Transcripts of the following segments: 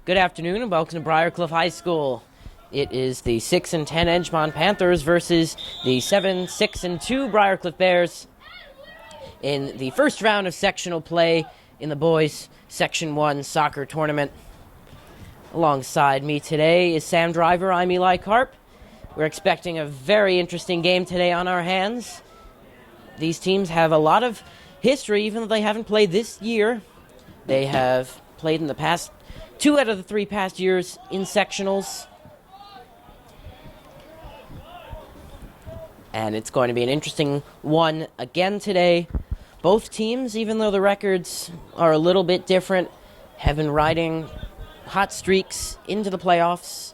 Good afternoon and welcome to Briarcliff High School. It is the 6-10 Edgemont Panthers versus the 7-6-2 Briarcliff Bears in the first round of sectional play in the boys Section 1 soccer tournament. Alongside me today is Sam Driver. I'm Eli Karp. We're expecting a very interesting game today on our hands. These teams have a lot of history, even though they haven't played this year. They have played in the past 2 out of the 3 past years in sectionals. And it's going to be an interesting one again today. Both teams, even though the records are a little bit different, have been riding hot streaks into the playoffs.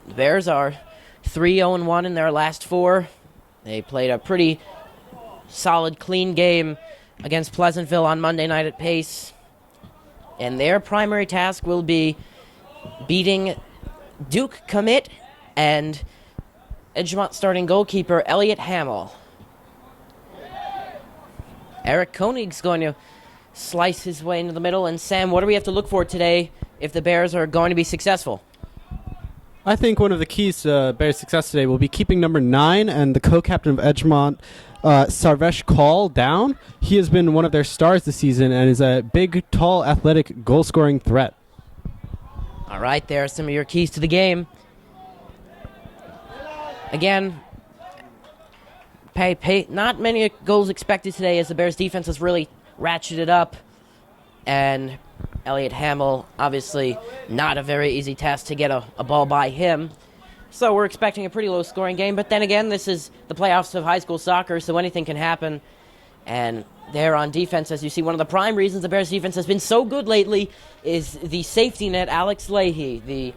The Bears are 3-0-1 in their last 4. They played a pretty solid, clean game against Pleasantville on Monday night at Pace. And their primary task will be beating Duke commit and Edgemont starting goalkeeper Elliot Hamill. Eric Koenig's going to slice his way into the middle. And Sam, what do we have to look for today if the Bears are going to be successful? I think one of the keys to Bears' success today will be keeping number 9 and the co-captain of Edgemont, Sarvesh Kaul, down. He has been one of their stars this season and is a big, tall, athletic, goal-scoring threat. All right, there are some of your keys to the game. Again, not many goals expected today as the Bears' defense has really ratcheted up. And Elliot Hamill, obviously not a very easy task to get a ball by him. So we're expecting a pretty low-scoring game. But then again, this is the playoffs of high school soccer, so anything can happen. And there on defense, as you see, one of the prime reasons the Bears' defense has been so good lately is the safety net, Alex Leahy,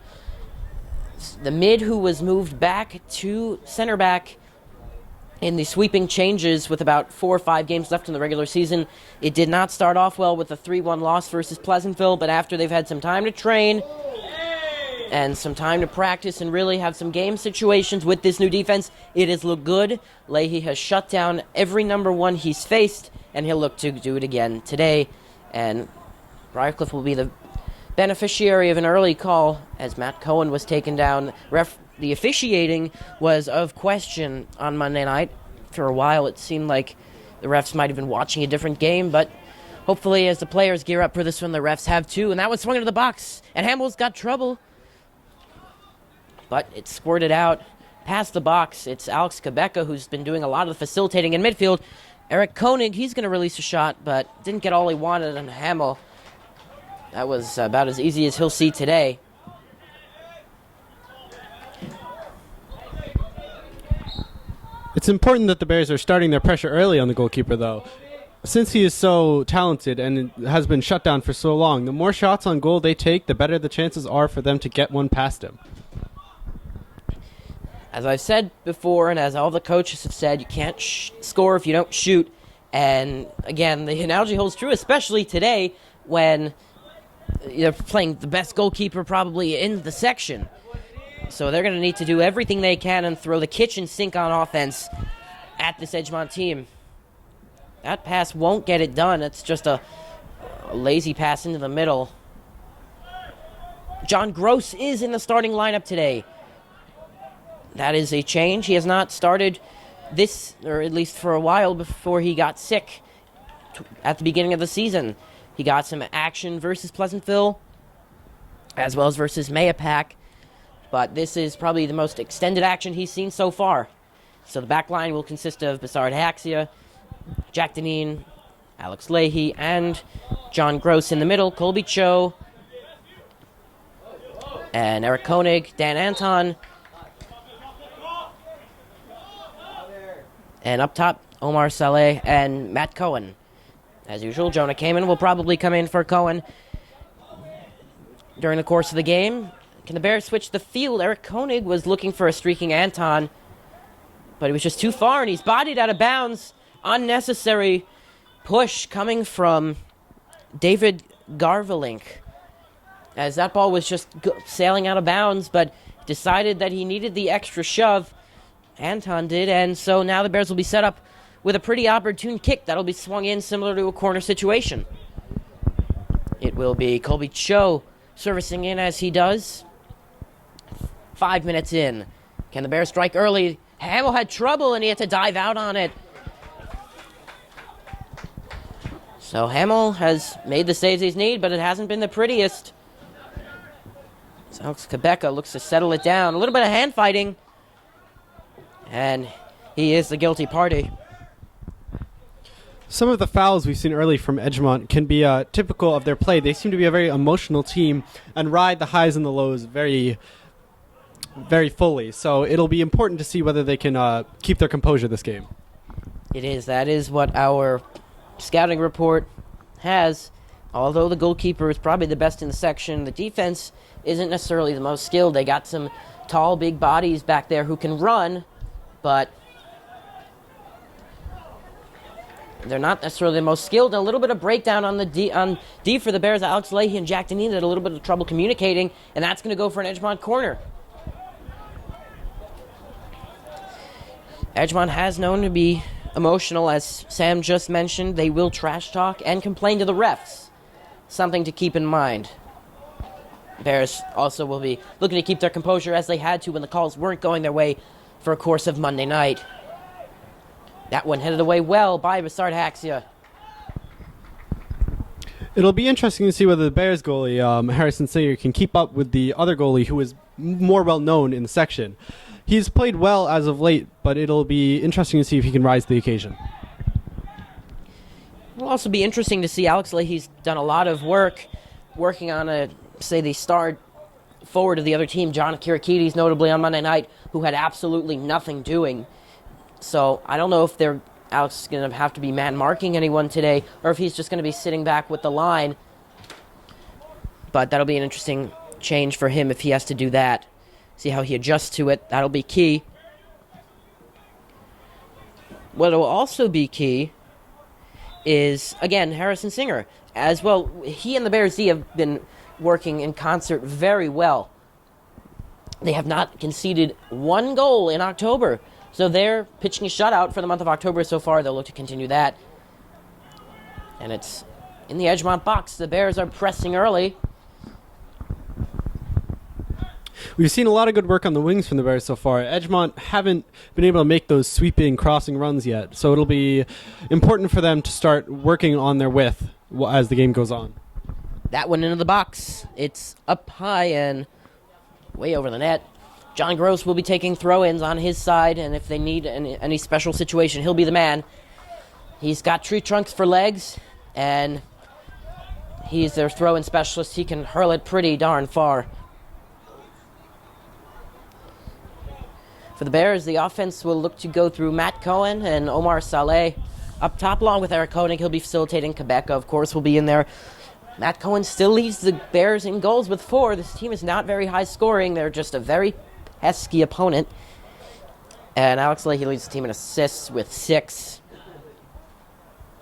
the mid who was moved back to center back in the sweeping changes with about 4 or 5 games left in the regular season. It did not start off well with a 3-1 loss versus Pleasantville, but after they've had some time to train and some time to practice and really have some game situations with this new defense, it has looked good. Leahy has shut down every number 1 he's faced, and he'll look to do it again today. And Briarcliff will be the beneficiary of an early call as Matt Cohen was taken down. The officiating was of question on Monday night. For a while, it seemed like the refs might have been watching a different game, but hopefully as the players gear up for this one, the refs have too. And that one swung into the box, and Hamill's got trouble. But it squirted out past the box. It's Alex Quebeca who's been doing a lot of the facilitating in midfield. Eric Koenig, he's going to release a shot, but didn't get all he wanted on Hamill. That was about as easy as he'll see today. It's important that the Bears are starting their pressure early on the goalkeeper, though. Since he is so talented and has been shut down for so long, the more shots on goal they take, the better the chances are for them to get one past him. As I've said before, and as all the coaches have said, you can't score if you don't shoot. And again, the analogy holds true, especially today when they're playing the best goalkeeper probably in the section. So they're going to need to do everything they can and throw the kitchen sink on offense at this Edgemont team. That pass won't get it done. It's just a lazy pass into the middle. John Gross is in the starting lineup today. That is a change. He has not started this, or at least for a while before he got sick at the beginning of the season. He got some action versus Pleasantville, as well as versus Mayapack. But this is probably the most extended action he's seen so far. So the back line will consist of Bassard Haxia, Jack Deneen, Alex Leahy, and John Gross in the middle, Colby Cho, and Eric Koenig, Dan Anton. And up top, Omar Saleh and Matt Cohen. As usual, Jonah Kamen will probably come in for Cohen during the course of the game. Can the Bears switch the field? Eric Koenig was looking for a streaking Anton, but he was just too far, and he's bodied out of bounds. Unnecessary push coming from David Garvelink, as that ball was just sailing out of bounds, but decided that he needed the extra shove. Anton did, and so now the Bears will be set up with a pretty opportune kick that'll be swung in similar to a corner situation. It will be Colby Cho servicing in as he does. 5 minutes in. Can the Bears strike early? Hamill had trouble and he had to dive out on it. So Hamill has made the saves he's need, but it hasn't been the prettiest. So Alex Quebeca looks to settle it down. A little bit of hand fighting. And he is the guilty party. Some of the fouls we've seen early from Edgemont can be typical of their play. They seem to be a very emotional team and ride the highs and the lows very, very fully. So it'll be important to see whether they can keep their composure this game. It is. That is what our scouting report has. Although the goalkeeper is probably the best in the section, the defense isn't necessarily the most skilled. They got some tall, big bodies back there who can run, but they're not necessarily the most skilled. And a little bit of breakdown on D for the Bears. Alex Leahy and Jack Deneen had a little bit of trouble communicating, and that's going to go for an Edgemont corner. Edgemont has known to be emotional, as Sam just mentioned. They will trash talk and complain to the refs. Something to keep in mind. Bears also will be looking to keep their composure as they had to when the calls weren't going their way for a course of Monday night. That one headed away well by Bassard Haxia. It'll be interesting to see whether the Bears goalie, Harrison Singer, can keep up with the other goalie who is more well-known in the section. He's played well as of late, but it'll be interesting to see if he can rise to the occasion. It'll also be interesting to see Alex Leahy's done a lot of work working on the star forward of the other team, John Kirakides, notably on Monday night, who had absolutely nothing doing. So I don't know if Alex is going to have to be man-marking anyone today, or if he's just going to be sitting back with the line. But that'll be an interesting change for him if he has to do that. See how he adjusts to it. That'll be key. What will also be key is, again, Harrison Singer. As well, he and the Bears D have been working in concert very well. They have not conceded one goal in October. So they're pitching a shutout for the month of October so far. They'll look to continue that. And it's in the Edgemont box. The Bears are pressing early. We've seen a lot of good work on the wings from the Bears so far. Edgemont haven't been able to make those sweeping crossing runs yet. So it'll be important for them to start working on their width as the game goes on. That one into the box. It's up high and way over the net. John Gross will be taking throw-ins on his side, and if they need any special situation, he'll be the man. He's got tree trunks for legs, and he's their throw-in specialist. He can hurl it pretty darn far. For the Bears, the offense will look to go through Matt Cohen and Omar Saleh. Up top, along with Eric Koenig, he'll be facilitating. Quebeca, of course, will be in there. Matt Cohen still leads the Bears in goals with 4. This team is not very high scoring. They're just a very pesky opponent. And Alex Leahy leads the team in assists with 6.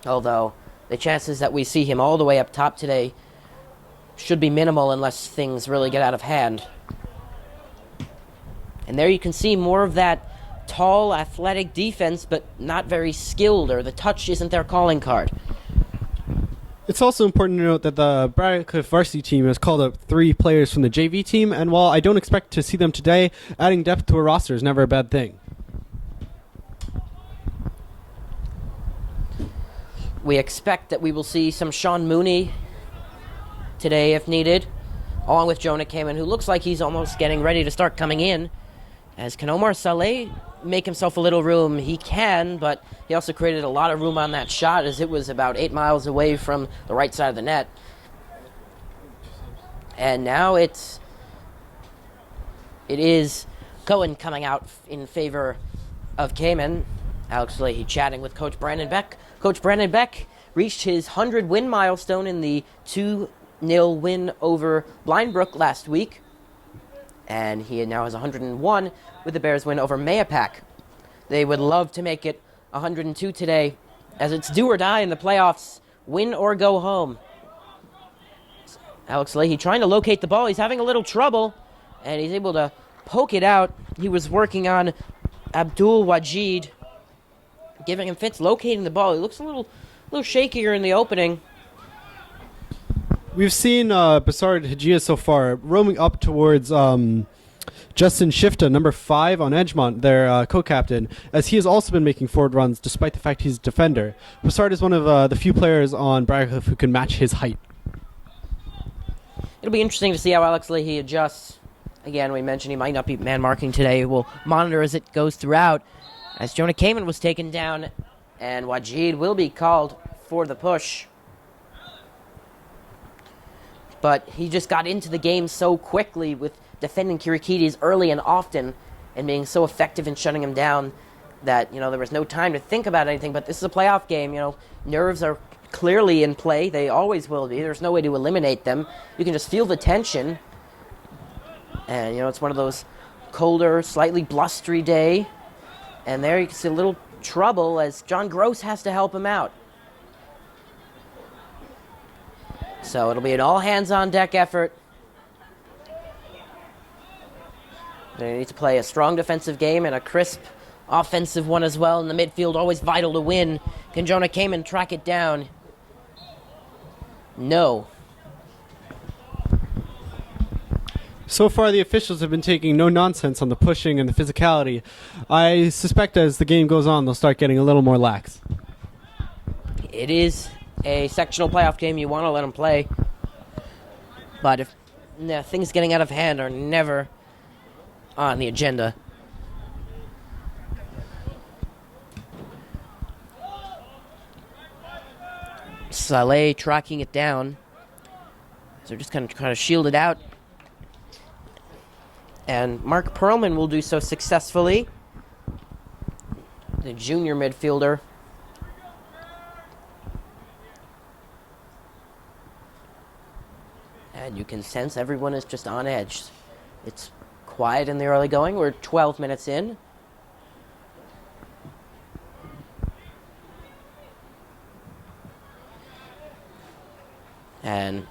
Although the chances that we see him all the way up top today should be minimal unless things really get out of hand. And there you can see more of that tall, athletic defense, but not very skilled, or the touch isn't their calling card. It's also important to note that the Briarcliff varsity team has called up 3 players from the JV team, and while I don't expect to see them today, adding depth to a roster is never a bad thing. We expect that we will see some Sean Mooney today if needed, along with Jonah Kamen, who looks like he's almost getting ready to start coming in. As can Omar Saleh make himself a little room? He can, but he also created a lot of room on that shot, as it was about 8 miles away from the right side of the net. And now it is Cohen coming out in favor of Kamen. Alex Leahy chatting with Coach Brandon Beck. Coach Brandon Beck reached his 100-win milestone in the 2-0 win over Blindbrook last week. And he now has 101 with the Bears win over Mayapack. They would love to make it 102 today, as it's do or die in the playoffs, win or go home. Alex Leahy trying to locate the ball. He's having a little trouble, and he's able to poke it out. He was working on Abdul Wajid, giving him fits, locating the ball. He looks a little shakier in the opening. We've seen Bassard Hajia so far roaming up towards Justin Shifta, number 5 on Edgemont, their co-captain, as he has also been making forward runs despite the fact he's a defender. Bassard is one of the few players on Briarcliff who can match his height. It'll be interesting to see how Alex Leahy adjusts. Again, we mentioned he might not be man marking today. We'll monitor as it goes throughout. As Jonah Kamen was taken down, and Wajid will be called for the push. But he just got into the game so quickly with defending Kirikides early and often and being so effective in shutting him down that, there was no time to think about anything. But this is a playoff game, nerves are clearly in play. They always will be. There's no way to eliminate them. You can just feel the tension. And, it's one of those colder, slightly blustery day. And there you can see a little trouble as John Gross has to help him out. So it'll be an all-hands-on-deck effort. They need to play a strong defensive game and a crisp offensive one as well in the midfield. Always vital to win. Can Jonah Kamen track it down? No. So far, the officials have been taking no nonsense on the pushing and the physicality. I suspect as the game goes on, they'll start getting a little more lax. It is a sectional playoff game. You want to let them play. But if things getting out of hand are never on the agenda. Saleh tracking it down. So they're just going to try to shield it out. And Mark Perlman will do so successfully. The junior midfielder. And you can sense everyone is just on edge. It's quiet in the early going. We're 12 minutes in. And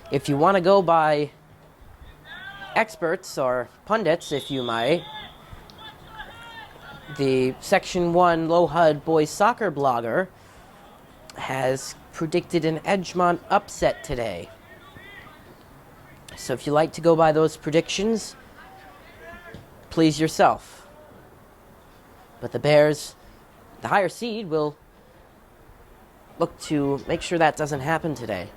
if you want to go by experts or pundits, if you might, the Section 1 Low HUD boys soccer blogger has predicted an Edgemont upset today. So if you like to go by those predictions, please yourself. But the Bears, the higher seed, will look to make sure that doesn't happen today.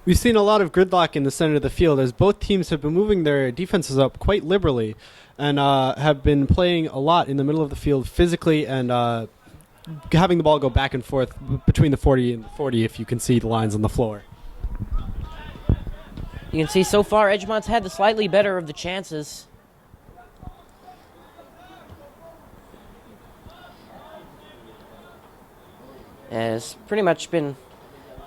We've seen a lot of gridlock in the center of the field as both teams have been moving their defenses up quite liberally and have been playing a lot in the middle of the field physically and having the ball go back and forth between the 40 and the 40 if you can see the lines on the floor. You can see so far Edgemont's had the slightly better of the chances. And it's pretty much been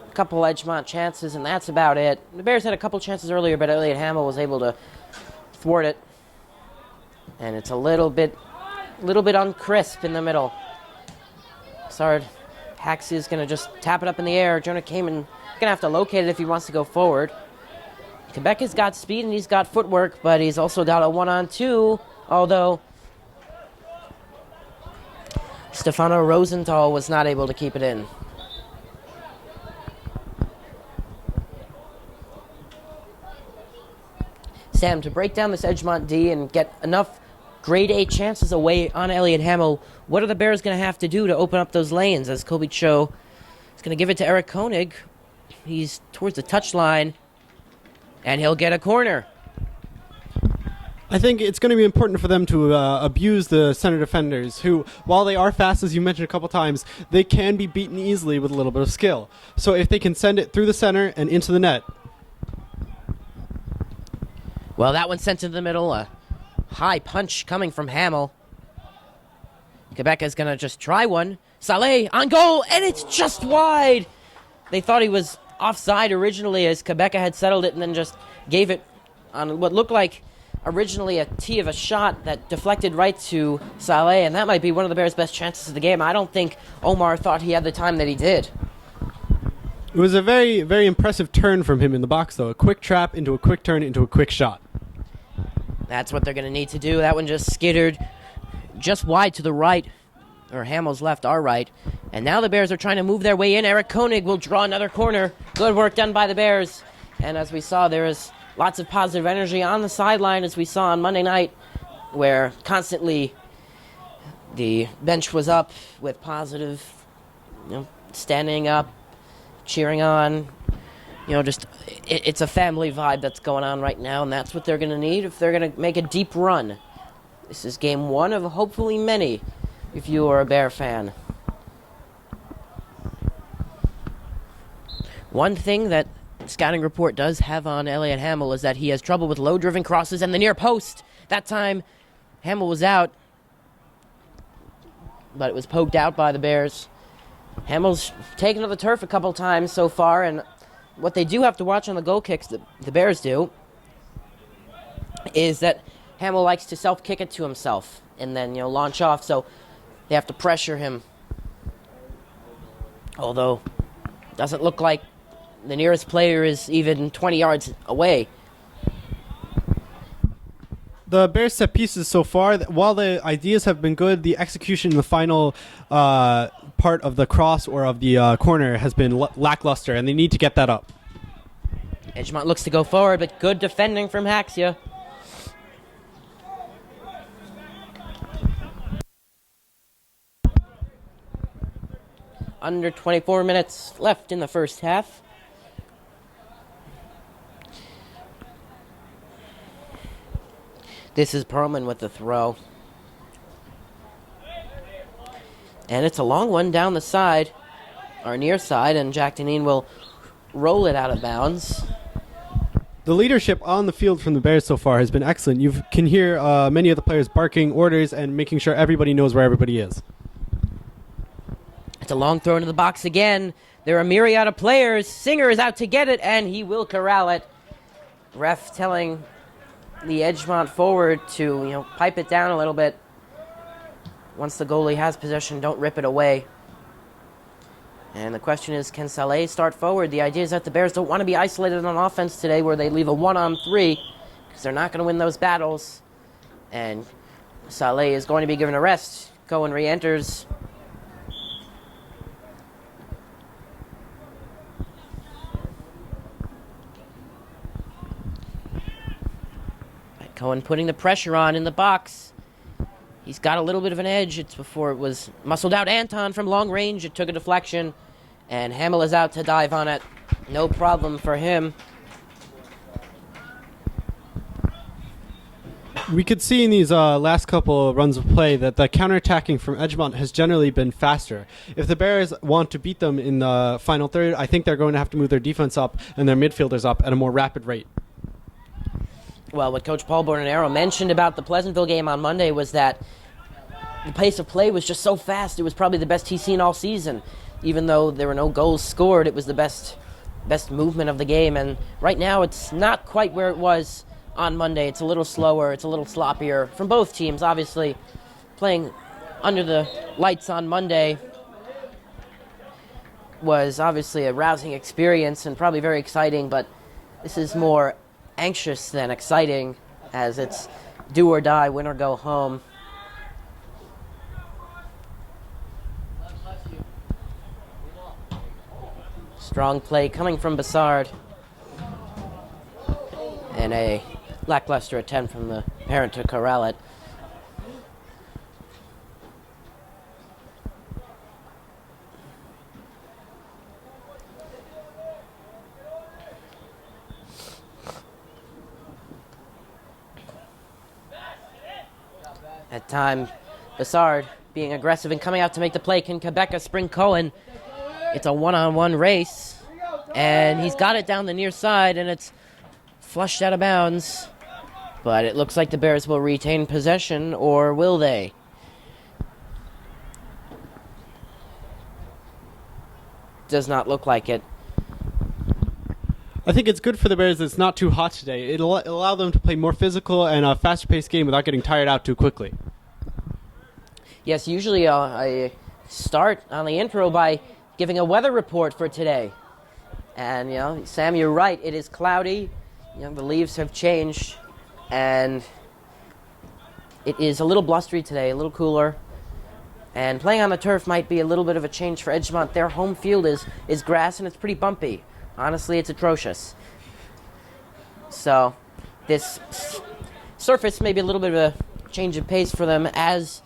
a couple Edgemont chances, and that's about it. The Bears had a couple chances earlier, but Elliot Hamill was able to thwart it. And it's a little bit uncrisp in the middle. Sard Haxi is going to just tap it up in the air. Jonah Kamen going to have to locate it if he wants to go forward. Quebec's got speed and he's got footwork, but he's also got a 1-on-2, although Stefano Rosenthal was not able to keep it in. Sam, to break down this Edgemont D and get enough grade A chances away on Elliot Hamill, what are the Bears going to have to do to open up those lanes as Kobe Cho is going to give it to Eric Koenig? He's towards the touchline, and he'll get a corner. I think it's going to be important for them to abuse the center defenders who, while they are fast, as you mentioned a couple times, they can be beaten easily with a little bit of skill. So if they can send it through the center and into the net. Well, that one sent to the middle. A high punch coming from Hamill. Quebec is going to just try one. Saleh on goal, and it's just wide. They thought he was offside originally as Quebec had settled it and then just gave it on what looked like originally a tee of a shot that deflected right to Saleh, and that might be one of the Bears' best chances of the game. I don't think Omar thought he had the time that he did. It was a very, very impressive turn from him in the box, though. A quick trap into a quick turn into a quick shot. That's what they're going to need to do. That one just skittered just wide to the right. or Hamill's left, our right. And now the Bears are trying to move their way in. Eric Koenig will draw another corner. Good work done by the Bears. And as we saw, there is lots of positive energy on the sideline, as we saw on Monday night, where constantly the bench was up with positive, standing up, cheering on. Just it's a family vibe that's going on right now, and that's what they're going to need if they're going to make a deep run. This is game one of hopefully many, if you are a Bear fan. One thing that scouting report does have on Elliott Hamill is that he has trouble with low-driven crosses and the near post. That time, Hamill was out, but it was poked out by the Bears. Hamill's taken to the turf a couple times so far, and what they do have to watch on the goal kicks, the Bears do, is that Hamill likes to self-kick it to himself and then, launch off, so they have to pressure him. Although, it doesn't look like the nearest player is even 20 yards away. The Bears set pieces so far, while the ideas have been good, the execution in the final part of the cross or of the corner has been lackluster, and they need to get that up. Edgemont looks to go forward, but good defending from Haxia. Under 24 minutes left in the first half. This is Perlman with the throw. And it's a long one down the side, or near side, and Jack Deneen will roll it out of bounds. The leadership on the field from the Bears so far has been excellent. You can hear many of the players barking orders and making sure everybody knows where everybody is. It's a long throw into the box again. There are a myriad of players. Singer is out to get it, and he will corral it. Ref telling the Edgemont forward to, pipe it down a little bit. Once the goalie has possession, don't rip it away. And the question is, can Saleh start forward? The idea is that the Bears don't want to be isolated on offense today where they leave a 1-on-3 because they're not going to win those battles. And Saleh is going to be given a rest. Cohen re-enters. Cohen putting the pressure on in the box. He's got a little bit of an edge. It's before it was muscled out. Anton from long range. It took a deflection. And Hamill is out to dive on it. No problem for him. We could see in these last couple runs of play that the counterattacking from Edgemont has generally been faster. If the Bears want to beat them in the final third, I think they're going to have to move their defense up and their midfielders up at a more rapid rate. Well, what Coach Paul Bornero mentioned about the Pleasantville game on Monday was that the pace of play was just so fast. It was probably the best he's seen all season. Even though there were no goals scored, it was the best movement of the game. And right now, it's not quite where it was on Monday. It's a little slower. It's a little sloppier from both teams. Obviously, playing under the lights on Monday was obviously a rousing experience and probably very exciting, but this is more anxious than exciting, as it's do or die, win or go home. Strong play coming from Bassard. And a lackluster attempt from the parent to corral it. At time, Bassard being aggressive and coming out to make the play. Can Quebeca spring Cohen? It's a one-on-one race, and he's got it down the near side, and it's flushed out of bounds. But it looks like the Bears will retain possession, or will they? Does not look like it. I think it's good for the Bears that it's not too hot today. It'll allow them to play more physical and a faster-paced game without getting tired out too quickly. Yes, usually I start on the intro by giving a weather report for today. And, Sam, you're right. It is cloudy. The leaves have changed. And it is a little blustery today, a little cooler. And playing on the turf might be a little bit of a change for Edgemont. Their home field is grass, and it's pretty bumpy. Honestly, it's atrocious. So this surface may be a little bit of a change of pace for them, as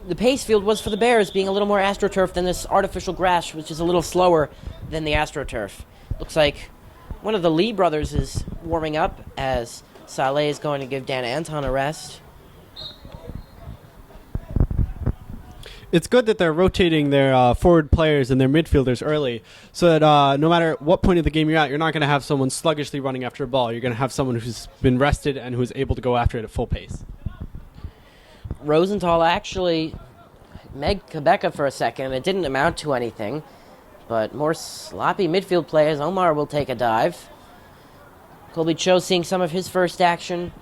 the pace field was for the Bears, being a little more AstroTurf than this artificial grass, which is a little slower than the AstroTurf. Looks like one of the Lee brothers is warming up, as Saleh is going to give Dan Anton a rest. It's good that they're rotating their forward players and their midfielders early, so that no matter what point of the game you're at, you're not going to have someone sluggishly running after a ball. You're going to have someone who's been rested and who's able to go after it at full pace. Rosenthal actually megged Quebeca for a second. It didn't amount to anything, but more sloppy midfield players. Omar will take a dive. Colby Cho seeing some of his first action,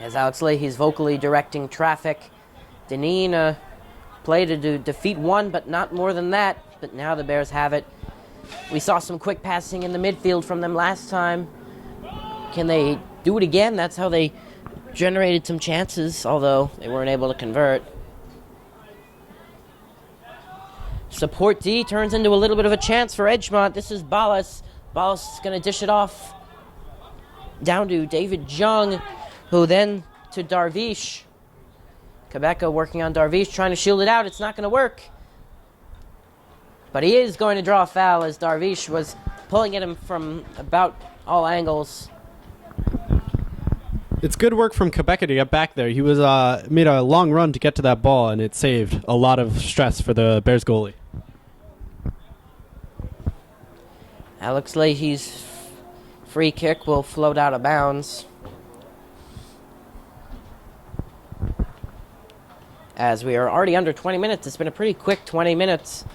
as Alex Leahy's vocally directing traffic. Deneen play to defeat one, but not more than that. But now the Bears have it. We saw some quick passing in the midfield from them last time. Can they do it again? That's how they generated some chances, although they weren't able to convert. Support D turns into a little bit of a chance for Edgemont. This is Ballas. Ballas is going to dish it off down to David Jung, who then to Darvish. Quebeca working on Darvish, trying to shield it out. It's not going to work. But he is going to draw a foul, as Darvish was pulling at him from about all angles. It's good work from Quebeca to get back there. He was made a long run to get to that ball, and it saved a lot of stress for the Bears goalie. Alex Leahy's free kick will float out of bounds, as we are already under 20 minutes. It's been a pretty quick 20 minutes.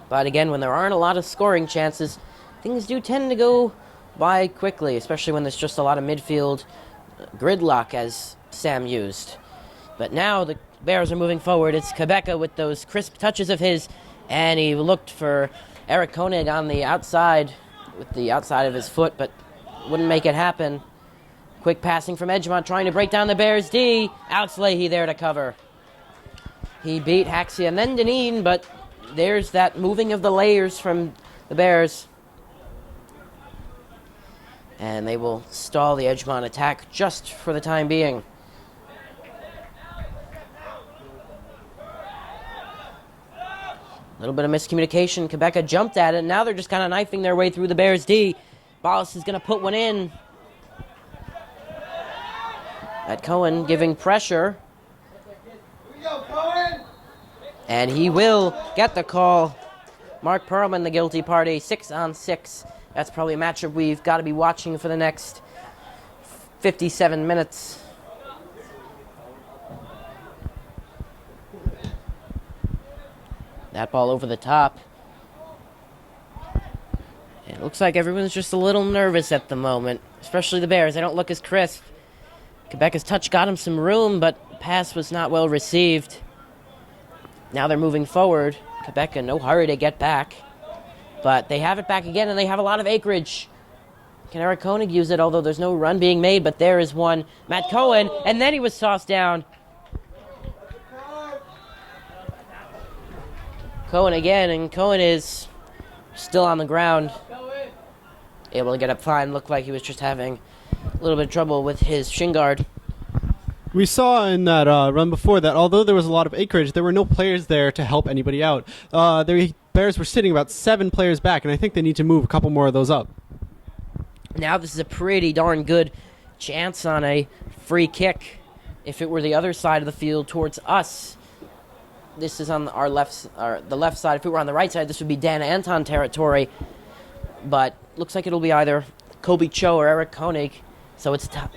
But again, when there aren't a lot of scoring chances, things do tend to go by quickly, especially when there's just a lot of midfield gridlock, as Sam used. But now the Bears are moving forward. It's Quebeca with those crisp touches of his, and he looked for Eric Koenig on the outside with the outside of his foot, but wouldn't make it happen. Quick passing from Edgemont, trying to break down the Bears' D. Alex Leahy there to cover. He beat Haxia and then Deneen, but there's that moving of the layers from the Bears. And they will stall the Edgemont attack just for the time being. A little bit of miscommunication. Quebeca jumped at it, and now they're just kind of knifing their way through the Bears' D. Ballas is going to put one in. At Cohen giving pressure. And he will get the call. Mark Perlman, the guilty party, 6-on-6. That's probably a matchup we've got to be watching for the next 57 minutes. That ball over the top. It looks like everyone's just a little nervous at the moment, especially the Bears. They don't look as crisp. Quebeca's touch got him some room, but pass was not well received. Now they're moving forward. Quebeca, no hurry to get back. But they have it back again, and they have a lot of acreage. Can Eric Koenig use it, although there's no run being made, but there is one. Matt Cohen, and then he was tossed down. Cohen again, and Cohen is still on the ground. Able to get up fine. Looked like he was just having a little bit of trouble with his shin guard. We saw in that run before that although there was a lot of acreage, there were no players there to help anybody out. The Bears were sitting about 7 players back, and I think they need to move a couple more of those up. Now this is a pretty darn good chance on a free kick. If it were the other side of the field towards us, this is on our the left side. If it were on the right side, this would be Dan Anton territory. But looks like it'll be either Kobe Cho or Eric Koenig. So it's tough.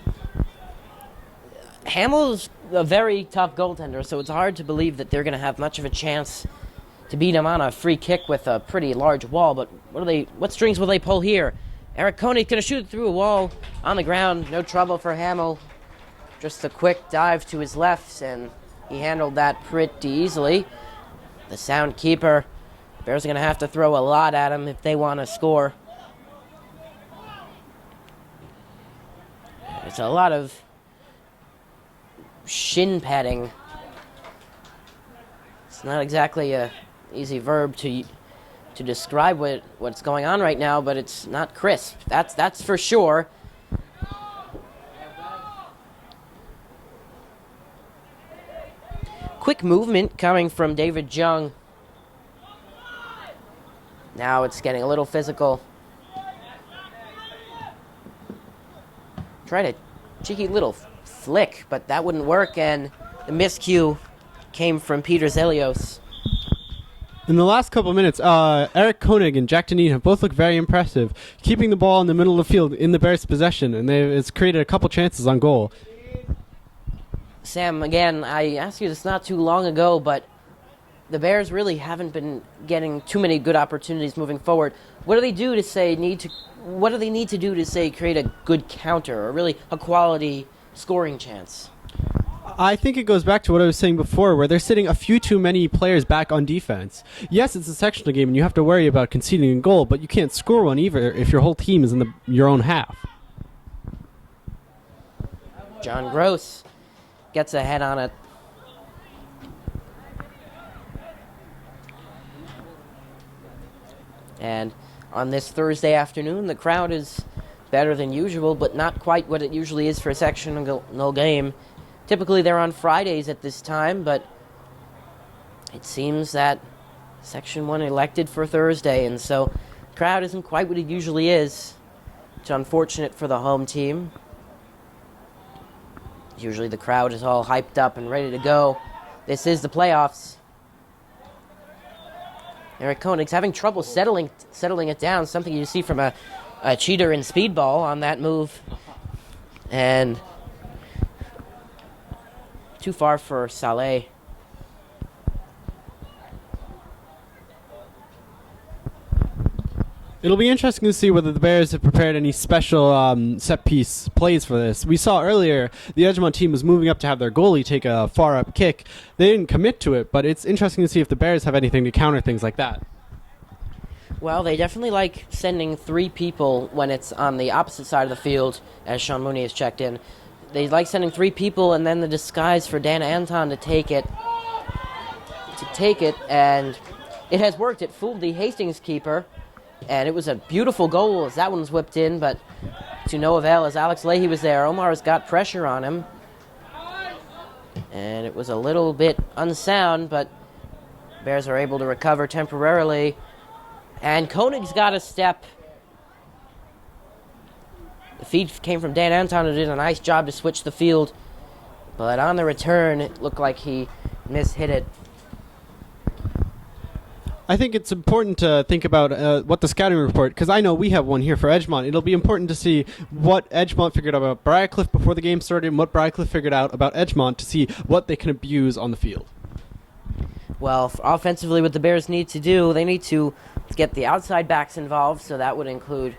Hamill's a very tough goaltender, so it's hard to believe that they're going to have much of a chance to beat him on a free kick with a pretty large wall. But what strings will they pull here? Eric Koenig's going to shoot through a wall on the ground. No trouble for Hamill. Just a quick dive to his left, and he handled that pretty easily. The sound keeper. Bears are going to have to throw a lot at him if they want to score. It's a lot of shin padding. It's not exactly a easy verb to describe what's going on right now, but it's not crisp. That's for sure. Quick movement coming from David Jung. Now it's getting a little physical. Tried a cheeky little flick, but that wouldn't work, and the miscue came from Peter Zelios. In the last couple of minutes, Eric Koenig and Jack Deneen have both looked very impressive, keeping the ball in the middle of the field in the Bears' possession, and it's created a couple chances on goal. Sam, again, I asked you this not too long ago, but the Bears really haven't been getting too many good opportunities moving forward. What do they do to what do they need to do to create a good counter or really a quality scoring chance? I think it goes back to what I was saying before, where they're sitting a few too many players back on defense. Yes, it's a sectional game, and you have to worry about conceding a goal, but you can't score one either if your whole team is in your own half. John Gross gets ahead on it. And on this Thursday afternoon, the crowd is better than usual, but not quite what it usually is for a sectional game. Typically, they're on Fridays at this time, but it seems that Section 1 elected for Thursday, and so the crowd isn't quite what it usually is. It's unfortunate for the home team. Usually the crowd is all hyped up and ready to go. This is the playoffs. Eric Koenig's having trouble settling it down, something you see from a cheater in speedball on that move. And too far for Saleh. It'll be interesting to see whether the Bears have prepared any special set-piece plays for this. We saw earlier the Edgemont team was moving up to have their goalie take a far-up kick. They didn't commit to it, but it's interesting to see if the Bears have anything to counter things like that. Well, they definitely like sending three people when it's on the opposite side of the field, as Sean Mooney has checked in. They like sending three people and then the disguise for Dan Anton to take it, and it has worked. It fooled the Hastings keeper. And it was a beautiful goal as that one was whipped in, but to no avail as Alex Leahy was there. Omar's got pressure on him. And it was a little bit unsound, but Bears are able to recover temporarily. And Koenig's got a step. The feed came from Dan Anton, who did a nice job to switch the field. But on the return, it looked like he mishit it. I think it's important to think about what the scouting report, because I know we have one here for Edgemont. It'll be important to see what Edgemont figured out about Briarcliff before the game started and what Briarcliff figured out about Edgemont to see what they can abuse on the field. Well, offensively, what the Bears need to do, they need to get the outside backs involved, so that would include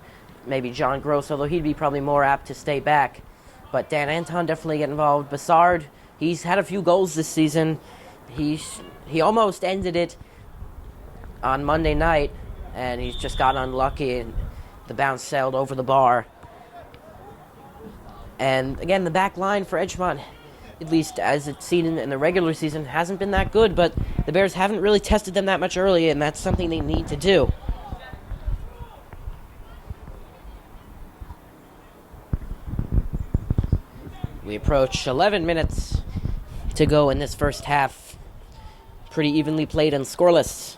maybe John Gross, although he'd be probably more apt to stay back. But Dan Anton definitely get involved. Bassard, he's had a few goals this season. He almost ended it on Monday night, and he's just got unlucky, and the bounce sailed over the bar. And again, the back line for Edgemont, at least as it's seen in the regular season, hasn't been that good, but the Bears haven't really tested them that much early, and that's something they need to do. We approach 11 minutes to go in this first half. Pretty evenly played and scoreless.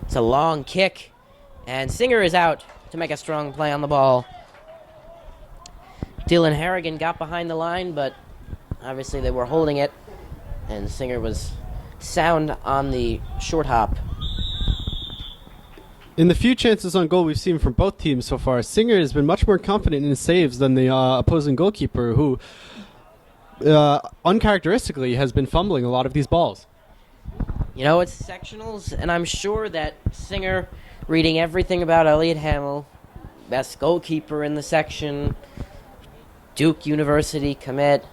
It's a long kick, and Singer is out to make a strong play on the ball. Dylan Harrigan got behind the line, but obviously they were holding it, and Singer was sound on the short hop. In the few chances on goal we've seen from both teams so far, Singer has been much more confident in his saves than the opposing goalkeeper, who uncharacteristically has been fumbling a lot of these balls. You know, it's sectionals, and I'm sure that Singer, reading everything about Elliot Hamill, best goalkeeper in the section, Duke University commit,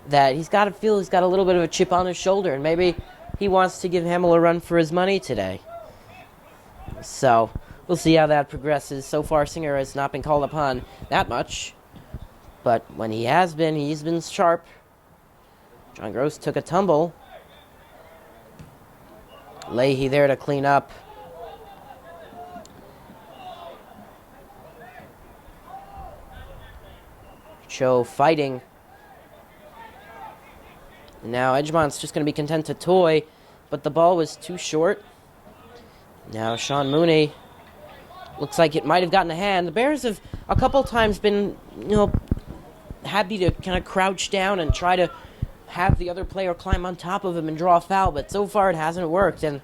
that he's got to feel he's got a little bit of a chip on his shoulder, and maybe he wants to give Hamill a run for his money today. So, we'll see how that progresses. So far, Singer has not been called upon that much. But when he's been sharp. John Gross took a tumble. Leahy there to clean up. Cho fighting. Now Edgemont's just going to be content to toy, but the ball was too short. Now Sean Mooney. Looks like it might have gotten a hand. The Bears have a couple times been, happy to kind of crouch down and try to have the other player climb on top of him and draw a foul, but so far it hasn't worked, and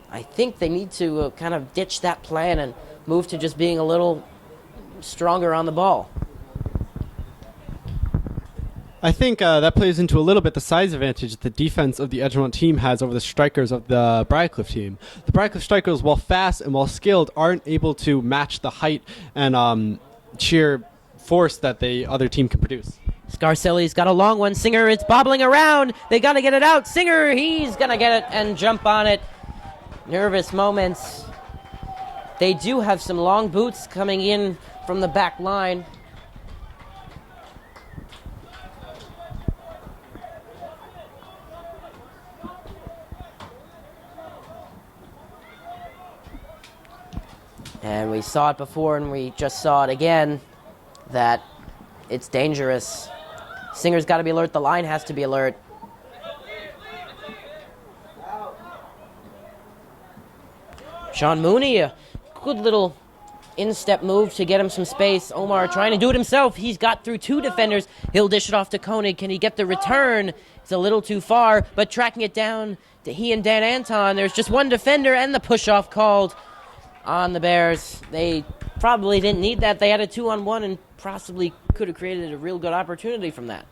I think they need to kind of ditch that plan and move to just being a little stronger on the ball. I think that plays into a little bit the size advantage that the defense of the Edgemont team has over the strikers of the Briarcliff team. The Briarcliff strikers, while fast and while skilled, aren't able to match the height and sheer force that the other team can produce. Scarcelli's got a long one. Singer is bobbling around. They got to get it out. Singer, he's going to get it and jump on it. Nervous moments. They do have some long boots coming in from the back line. And we saw it before, and we just saw it again, that it's dangerous. Singer's got to be alert. The line has to be alert. Sean Mooney, a good little in-step move to get him some space. Omar trying to do it himself. He's got through two defenders. He'll dish it off to Koenig. Can he get the return? It's a little too far, but tracking it down to he and Dan Anton. There's just one defender, and the push-off called on the Bears. They probably didn't need that. They had a 2-on-1 and possibly could have created a real good opportunity from that.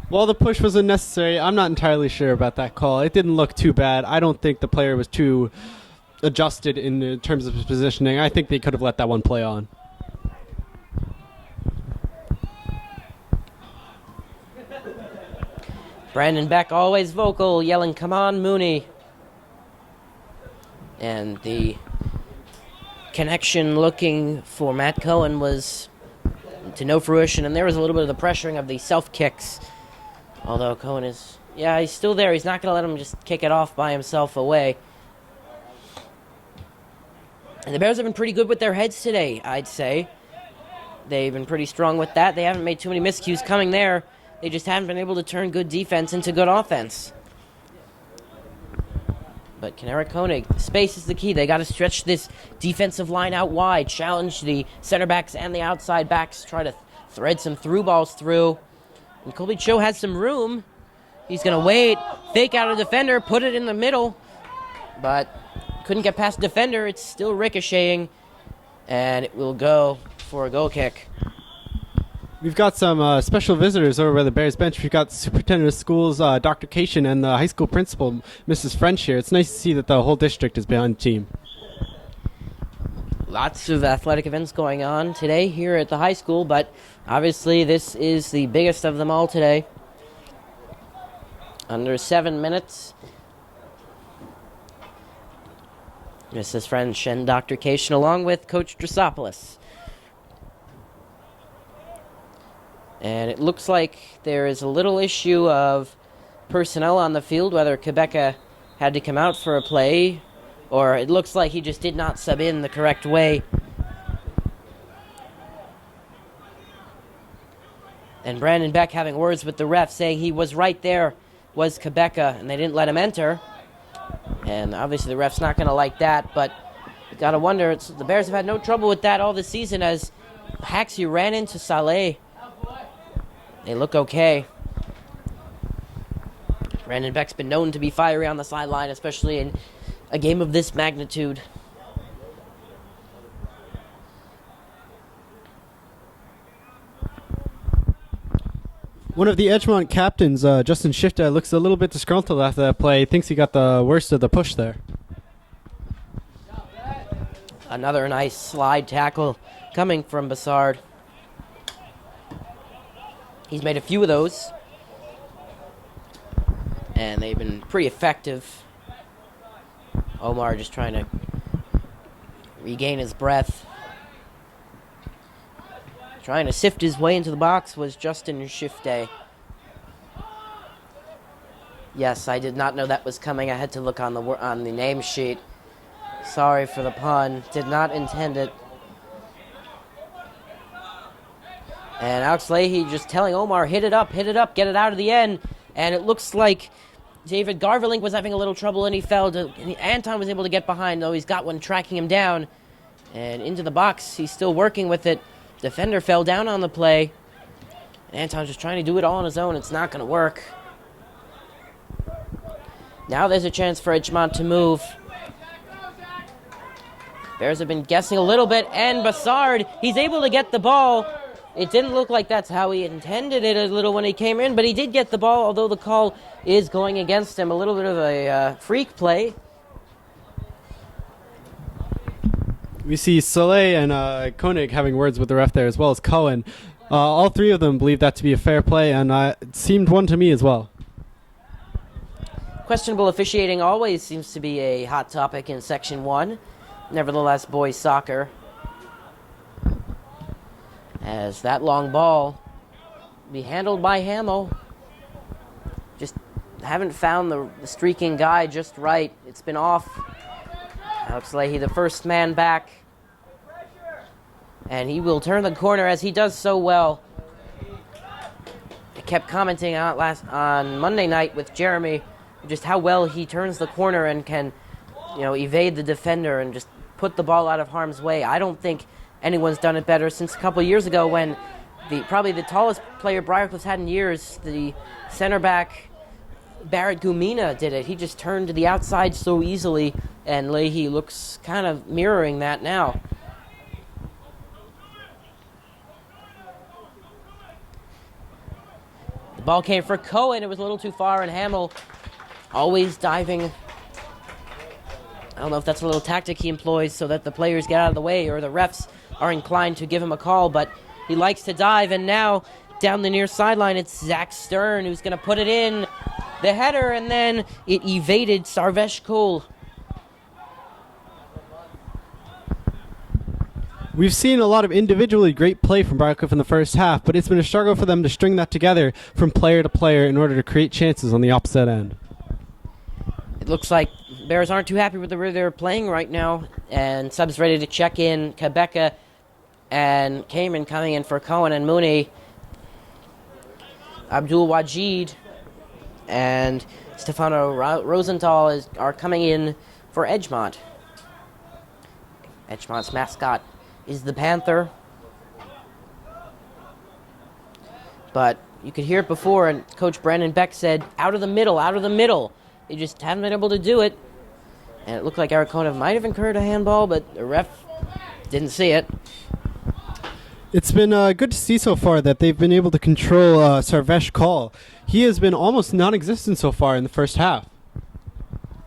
Well, the push was unnecessary. I'm not entirely sure about that call. It didn't look too bad. I don't think the player was too adjusted in terms of his positioning. I think they could have let that one play on. Brandon Beck always vocal, yelling, "Come on, Mooney." And the connection looking for Matt Cohen was to no fruition, and there was a little bit of the pressuring of the self-kicks. Although Cohen is, he's still there. He's not going to let him just kick it off by himself away. And the Bears have been pretty good with their heads today, I'd say. They've been pretty strong with that. They haven't made too many miscues coming there. They just haven't been able to turn good defense into good offense. But can Eric Koenig, space is the key. They got to stretch this defensive line out wide, challenge the center backs and the outside backs, try to thread some through balls through. And Colby Cho has some room. He's going to wait, fake out a defender, put it in the middle, but couldn't get past the defender. It's still ricocheting, and it will go for a goal kick. We've got some special visitors over by the Bears bench. We've got the superintendent of schools, Dr. Cation, and the high school principal, Mrs. French, here. It's nice to see that the whole district is behind the team. Lots of athletic events going on today here at the high school, but obviously this is the biggest of them all today. Under 7 minutes. Mrs. French and Dr. Cation along with Coach Drosopoulos. And it looks like there is a little issue of personnel on the field, whether Quebeca had to come out for a play, or it looks like he just did not sub in the correct way. And Brandon Beck having words with the ref saying he was right there, was Quebeca, and they didn't let him enter. And obviously the ref's not going to like that, but you got to wonder. The Bears have had no trouble with that all this season as Haxie ran into Saleh. They look okay. Brandon Beck's been known to be fiery on the sideline, especially in a game of this magnitude. One of the Edgemont captains, Justin Shifta, looks a little bit disgruntled after that play. He thinks he got the worst of the push there. Another nice slide tackle coming from Bassard. He's made a few of those, and they've been pretty effective. Omar just trying to regain his breath. Trying to sift his way into the box was Justin Shifte. Yes, I did not know that was coming. I had to look on the name sheet. Sorry for the pun. Did not intend it. And Alex Leahy just telling Omar, hit it up, get it out of the end. And it looks like David Garvelink was having a little trouble and he fell. Anton was able to get behind, though he's got one tracking him down. And into the box, he's still working with it. Defender fell down on the play. And Anton's just trying to do it all on his own. It's not going to work. Now there's a chance for Edgemont to move. Bears have been guessing a little bit, and Bassard, he's able to get the ball. It didn't look like that's how he intended it a little when he came in, but he did get the ball, although the call is going against him. A little bit of a freak play. We see Soleil and Koenig having words with the ref there, as well as Cohen. All three of them believe that to be a fair play, and it seemed one to me as well. Questionable officiating always seems to be a hot topic in Section 1. Nevertheless, boys soccer. As that long ball be handled by Hamill. Just haven't found the streaking guy just right. It's been off. Alex Leahy, the first man back. And he will turn the corner as he does so well. I kept commenting on Monday night with Jeremy just how well he turns the corner and can, evade the defender and just put the ball out of harm's way. I don't think anyone's done it better since a couple years ago when probably the tallest player Briarcliff's had in years, the center back Barrett Gumina did it. He just turned to the outside so easily, and Leahy looks kind of mirroring that now. The ball came for Cohen. It was a little too far, and Hamill always diving. I don't know if that's a little tactic he employs so that the players get out of the way or the refs are inclined to give him a call, but he likes to dive, and now down the near sideline it's Zach Stern who's going to put it in. The header, and then it evaded Sarvesh Kul. We've seen a lot of individually great play from Briarcliff in the first half, but it's been a struggle for them to string that together from player to player in order to create chances on the opposite end. It looks like Bears aren't too happy with the way they're playing right now, and subs ready to check in. Quebeca and Kamen coming in for Cohen and Mooney. Abdul Wajid and Stefano Rosenthal are coming in for Edgemont. Edgemont's mascot is the Panther. But you could hear it before, and Coach Brandon Beck said, out of the middle. They just haven't been able to do it. And it looked like Aracona might have incurred a handball, but the ref didn't see it. It's been good to see so far that they've been able to control Sarvesh Kaul. He has been almost non-existent so far in the first half.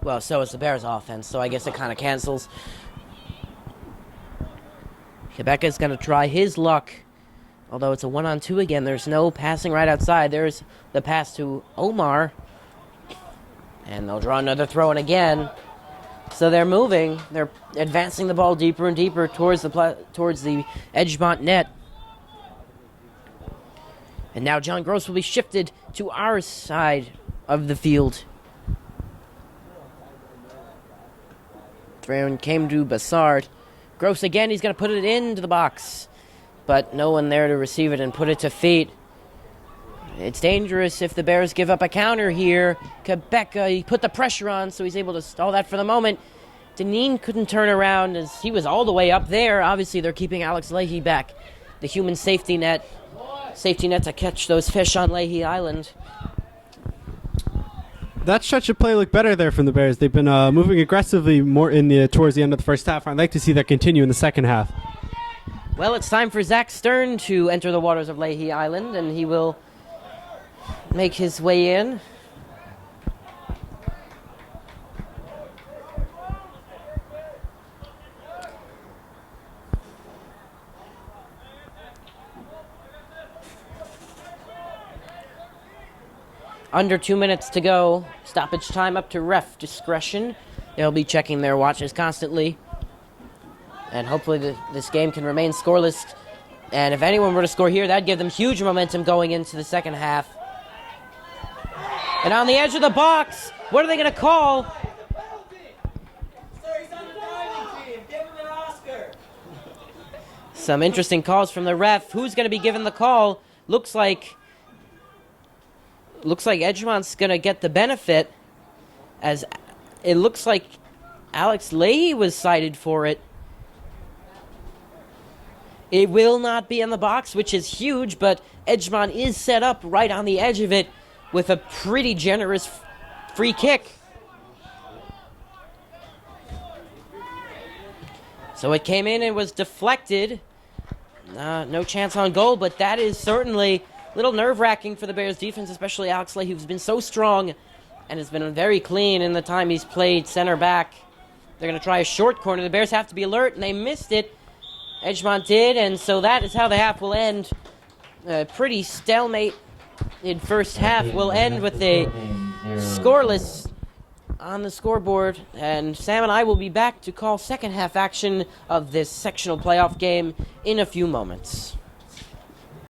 Well, so is the Bears' offense, so I guess it kind of cancels. Quebecca's going to try his luck. Although it's a 1-on-2 again, there's no passing right outside. There's the pass to Omar. And they'll draw another throw in again. So they're moving. They're advancing the ball deeper and deeper towards the Edgemont net. And now John Gross will be shifted to our side of the field. Thrown came to Bassard. Gross again, he's going to put it into the box. But no one there to receive it and put it to feet. It's dangerous if the Bears give up a counter here. Quebeca, he put the pressure on, so he's able to stall that for the moment. Deneen couldn't turn around as he was all the way up there. Obviously, they're keeping Alex Leahy back. The human safety net to catch those fish on Leahy Island. That stretch of play looked better there from the Bears. They've been moving aggressively more towards the end of the first half. I'd like to see that continue in the second half. Well, it's time for Zach Stern to enter the waters of Leahy Island, and he will make his way in. Under 2 minutes to go. Stoppage time up to ref discretion. They'll be checking their watches constantly. And hopefully this game can remain scoreless And if anyone were to score here, that'd give them huge momentum going into the second half. And on the edge of the box, what are they going to call? Some interesting calls from the ref. Who's going to be given the call? Looks like Edgemont's going to get the benefit, as it looks like Alex Leahy was cited for it. It will not be in the box, which is huge, but Edgemont is set up right on the edge of it with a pretty generous free kick. So it came in and was deflected. No chance on goal, but that is certainly a little nerve-wracking for the Bears defense, especially Alex Leahy, who's been so strong and has been very clean in the time he's played center back. They're going to try a short corner. The Bears have to be alert, and they missed it. Edgemont did, and so that is how the half will end. Pretty stalemate in first half. We'll end with a scoreless on the scoreboard, and Sam and I will be back to call second half action of this sectional playoff game in a few moments.